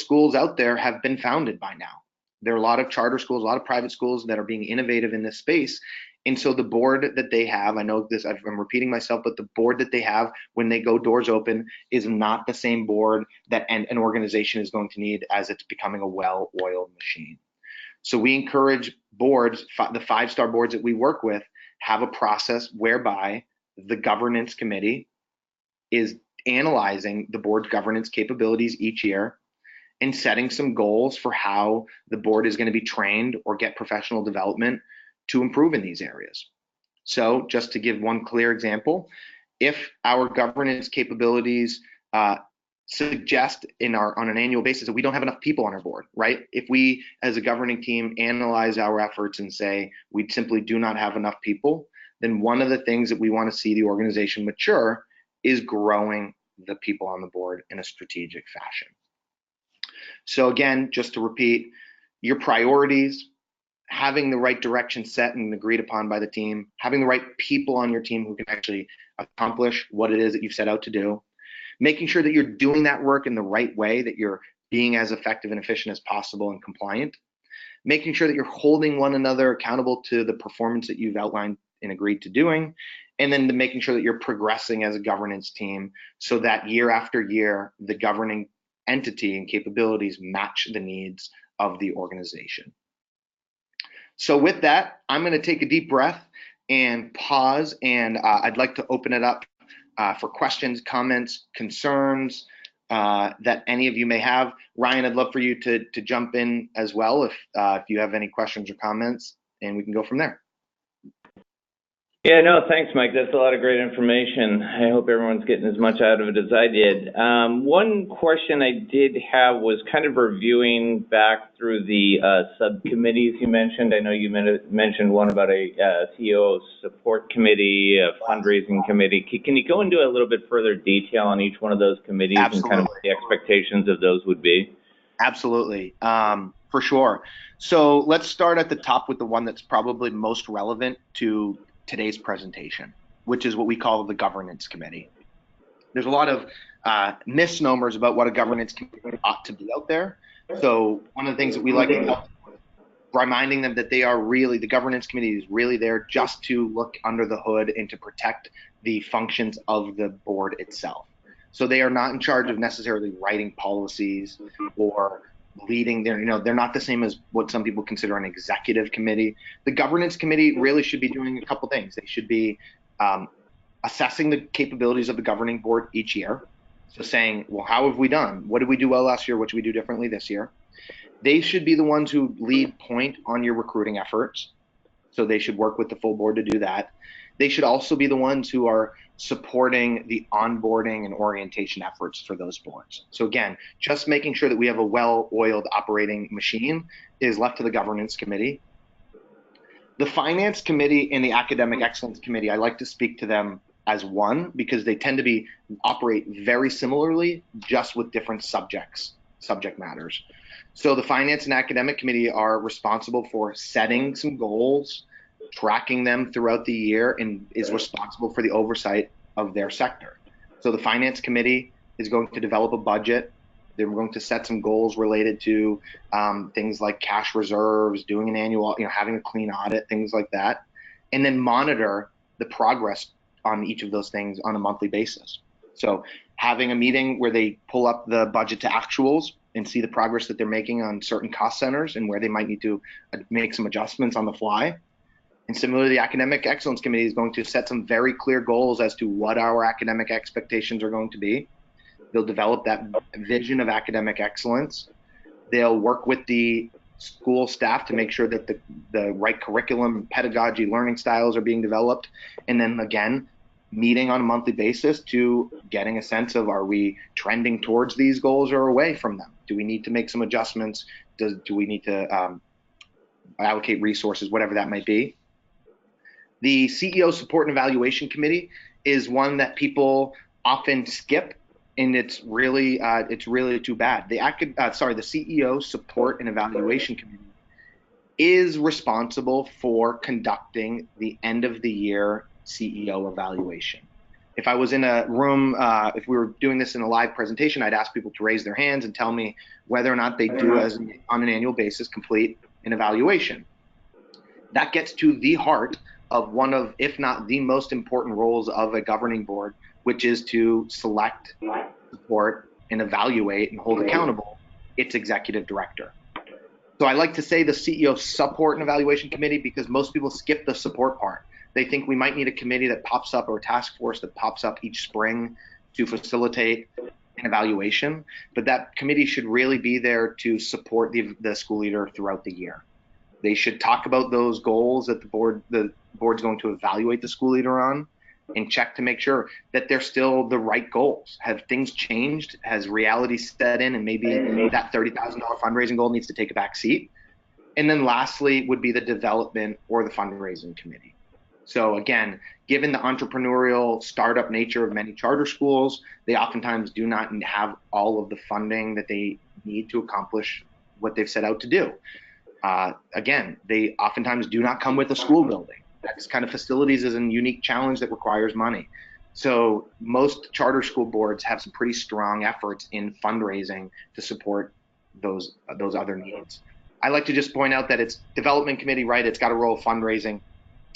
schools out there have been founded by now. There are a lot of charter schools, a lot of private schools that are being innovative in this space. And so the board that they have, I know this, I'm repeating myself, but the board that they have when they go doors open is not the same board that an organization is going to need as it's becoming a well-oiled machine. So we encourage boards, the 5-star boards that we work with, have a process whereby the governance committee is analyzing the board's governance capabilities each year and setting some goals for how the board is going to be trained or get professional development to improve in these areas. So just to give one clear example, if our governance capabilities suggest on an annual basis that we don't have enough people on our board, right? If we as a governing team analyze our efforts and say we simply do not have enough people, then one of the things that we want to see the organization mature is growing the people on the board in a strategic fashion. So again, just to repeat, your priorities, having the right direction set and agreed upon by the team, having the right people on your team who can actually accomplish what it is that you've set out to do, making sure that you're doing that work in the right way, that you're being as effective and efficient as possible and compliant, making sure that you're holding one another accountable to the performance that you've outlined and agreed to doing, and then making sure that you're progressing as a governance team so that year after year, the governing entity and capabilities match the needs of the organization. So with that, I'm going to take a deep breath and pause, and I'd like to open it up for questions, comments, concerns that any of you may have. Ryan, I'd love for you to jump in as well if you have any questions or comments, and we can go from there.
Yeah, no, thanks, Mike. That's a lot of great information. I hope everyone's getting as much out of it as I did. One question I did have was kind of reviewing back through the subcommittees you mentioned. I know you mentioned one about a CEO support committee, a fundraising committee. Can you go into a little bit further detail on each one of those committees
Absolutely.
and kind of what the expectations of those would be?
Absolutely, for sure. So let's start at the top with the one that's probably most relevant to today's presentation, which is what we call the governance committee. There's a lot of misnomers about what a governance committee ought to be out there. So one of the things that we like to help reminding them that they are really, the governance committee is really there just to look under the hood and to protect the functions of the board itself. So they are not in charge of necessarily writing policies or leading their, they're not the same as what some people consider an executive committee. The governance committee really should be doing a couple things. They should be assessing the capabilities of the governing board each year. So saying, well, how have we done? What did we do well last year? What should we do differently this year? They should be the ones who lead point on your recruiting efforts. So they should work with the full board to do that. They should also be the ones who are supporting the onboarding and orientation efforts for those boards. So again, just making sure that we have a well-oiled operating machine is left to the governance committee. The finance committee and the academic excellence committee, I like to speak to them as one because they tend to operate very similarly, just with different subject matters. So the finance and academic committee are responsible for setting some goals, tracking them throughout the year, and is responsible for the oversight of their sector. So the finance committee is going to develop a budget. They're going to set some goals related to things like cash reserves, doing an annual, having a clean audit, things like that, and then monitor the progress on each of those things on a monthly basis. So having a meeting where they pull up the budget to actuals and see the progress that they're making on certain cost centers and where they might need to make some adjustments on the fly. And similarly, the Academic Excellence Committee is going to set some very clear goals as to what our academic expectations are going to be. They'll develop that vision of academic excellence. They'll work with the school staff to make sure that the right curriculum, pedagogy, learning styles are being developed. And then again, meeting on a monthly basis to getting a sense of, are we trending towards these goals or away from them? Do we need to make some adjustments? Do we need to allocate resources, whatever that might be? The CEO Support and Evaluation Committee is one that people often skip, and it's really too bad. The CEO Support and Evaluation Committee is responsible for conducting the end of the year CEO evaluation. If I was in a room, if we were doing this in a live presentation, I'd ask people to raise their hands and tell me whether or not they do, on an annual basis, complete an evaluation. That gets to the heart of one of, if not the most important roles of a governing board, which is to select, support, and evaluate and hold accountable its executive director. So I like to say the CEO Support and Evaluation Committee because most people skip the support part. They think we might need a committee that pops up or a task force that pops up each spring to facilitate an evaluation, but that committee should really be there to support the school leader throughout the year. They should talk about those goals that the board's going to evaluate the school leader on, and check to make sure that they're still the right goals. Have things changed? Has reality set in, and maybe that $30,000 fundraising goal needs to take a back seat? And then lastly would be the development or the fundraising committee. So again, given the entrepreneurial startup nature of many charter schools, they oftentimes do not have all of the funding that they need to accomplish what they've set out to do. Again, they oftentimes do not come with a school building. That kind of facilities is a unique challenge that requires money. So most charter school boards have some pretty strong efforts in fundraising to support those other needs. I like to just point out that it's development committee, right? It's got a role of fundraising.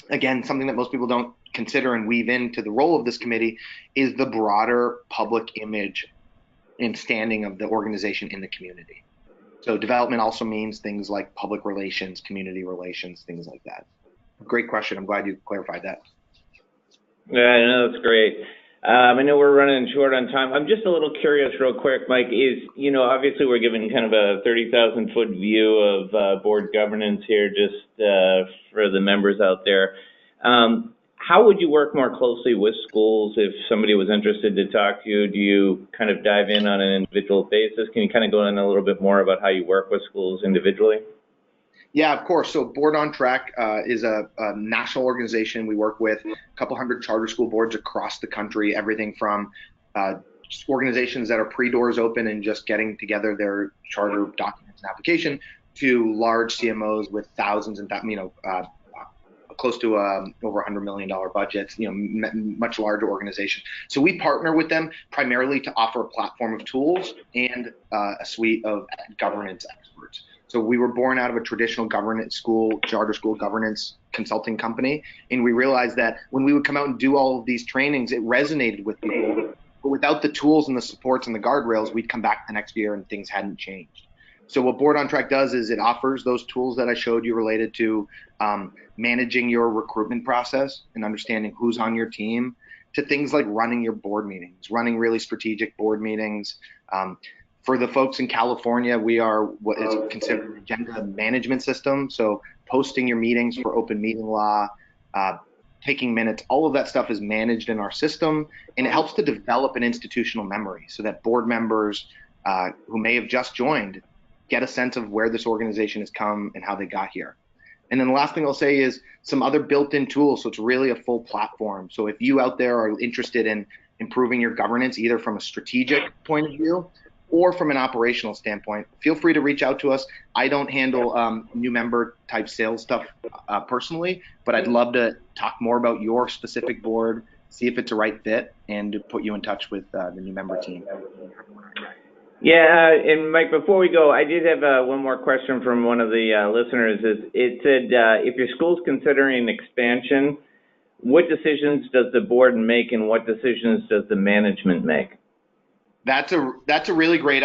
Again, something that most people don't consider and weave into the role of this committee is the broader public image and standing of the organization in the community. So development also means things like public relations, community relations, things like that. Great question. I'm glad you clarified that.
Yeah, no, that's great. I know we're running short on time. I'm just a little curious real quick, Mike, obviously we're giving kind of a 30,000-foot view of board governance here just for the members out there. How would you work more closely with schools if somebody was interested to talk to you? Do you kind of dive in on an individual basis? Can you kind of go in a little bit more about how you work with schools individually?
Yeah, of course. So BoardOnTrack is a national organization. We work with a couple hundred charter school boards across the country, everything from organizations that are pre-doors open and just getting together their charter documents and application to large CMOs with thousands and close to over $100 million budgets, much larger organizations. So we partner with them primarily to offer a platform of tools and a suite of governance experts. So we were born out of a traditional charter school governance consulting company. And we realized that when we would come out and do all of these trainings, it resonated with people. But without the tools and the supports and the guardrails, we'd come back the next year and things hadn't changed. So what BoardOnTrack does is it offers those tools that I showed you related to managing your recruitment process and understanding who's on your team, to things like running your board meetings, running really strategic board meetings, For the folks in California, we are what is considered an agenda management system. So posting your meetings for open meeting law, taking minutes, all of that stuff is managed in our system, and it helps to develop an institutional memory so that board members who may have just joined get a sense of where this organization has come and how they got here. And then the last thing I'll say is some other built-in tools. So it's really a full platform. So if you out there are interested in improving your governance, either from a strategic point of view or from an operational standpoint, feel free to reach out to us. I don't handle new member type sales stuff personally, but I'd love to talk more about your specific board, see if it's a right fit, and to put you in touch with the new member team.
Yeah, and Mike, before we go, I did have one more question from one of the listeners. It said, if your school's considering expansion, what decisions does the board make and what decisions does the management make?
That's a really great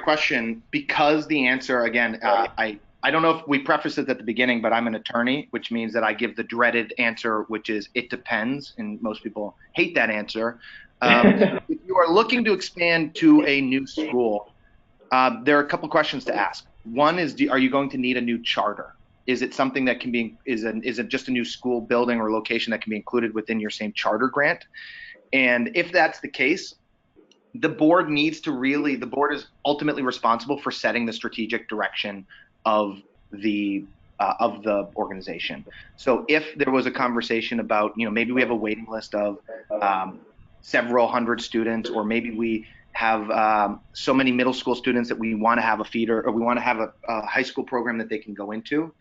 question, because the answer, again, I don't know if we prefaced it at the beginning, but I'm an attorney, which means that I give the dreaded answer, which is it depends, and most people hate that answer. If you are looking to expand to a new school, there are a couple questions to ask. One is, are you going to need a new charter? Is it something that can be, is it just a new school building or location that can be included within your same charter grant? And if that's the case, the board is ultimately responsible for setting the strategic direction of the organization. So if there was a conversation about, maybe we have a waiting list of several hundred students, or maybe we have so many middle school students that we want to have a feeder, or we want to have a high school program that they can go into,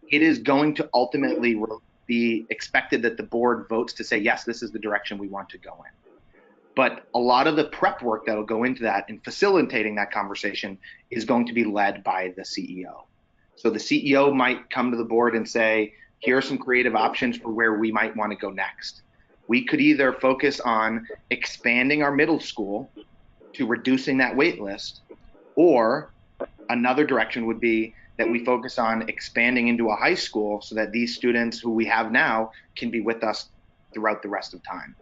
it is going to ultimately be expected that the board votes to say, yes, this is the direction we want to go in. But a lot of the prep work that will go into that and facilitating that conversation is going to be led by the CEO. So the CEO might come to the board and say, here are some creative options for where we might want to go next. We could either focus on expanding our middle school to reducing that wait list, or another direction would be that we focus on expanding into a high school so that these students who we have now can be with us throughout the rest of time.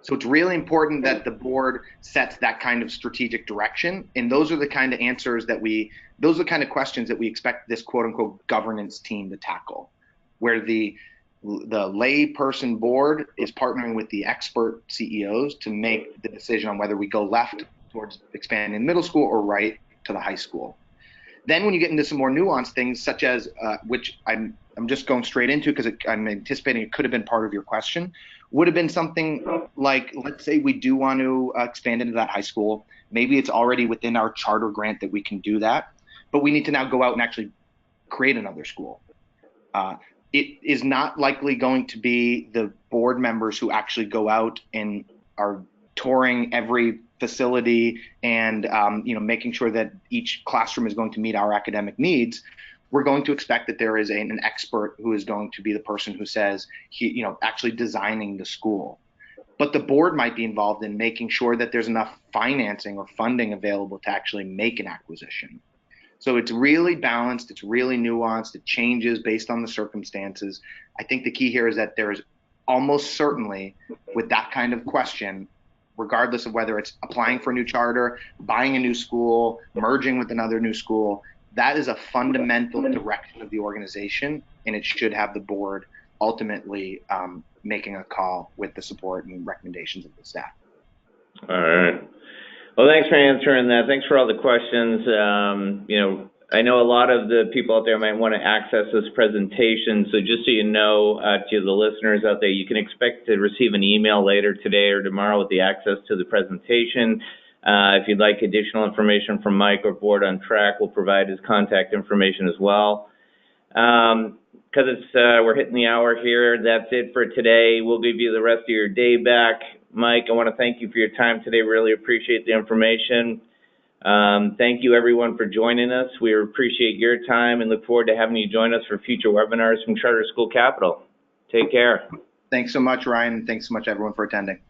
So it's really important that the board sets that kind of strategic direction. And those are the kind of answers those are the kind of questions that we expect this quote unquote governance team to tackle, where the lay person board is partnering with the expert CEOs to make the decision on whether we go left towards expanding middle school or right to the high school. Then when you get into some more nuanced things, such as, which I'm just going straight into because I'm anticipating it could have been part of your question, would have been something like, let's say we do want to expand into that high school. Maybe it's already within our charter grant that we can do that, but we need to now go out and actually create another school. It is not likely going to be the board members who actually go out and are touring every facility and making sure that each classroom is going to meet our academic needs. We're going to expect that there is an expert who is going to be the person who says, actually designing the school. But the board might be involved in making sure that there's enough financing or funding available to actually make an acquisition. So it's really balanced, it's really nuanced, it changes based on the circumstances. I think the key here is that there is almost certainly, with that kind of question, regardless of whether it's applying for a new charter, buying a new school, merging with another new school, that is a fundamental direction of the organization, and it should have the board ultimately making a call with the support and recommendations of the staff.
All right. Well, thanks for answering that. Thanks for all the questions. I know a lot of the people out there might want to access this presentation. So just so you know, to the listeners out there, you can expect to receive an email later today or tomorrow with the access to the presentation. If you'd like additional information from Mike or BoardOnTrack, we'll provide his contact information as well. Because we're hitting the hour here, that's it for today. We'll give you the rest of your day back. Mike, I want to thank you for your time today. Really appreciate the information. Thank you, everyone, for joining us. We appreciate your time and look forward to having you join us for future webinars from Charter School Capital. Take care.
Thanks so much, Ryan, and thanks so much, everyone, for attending.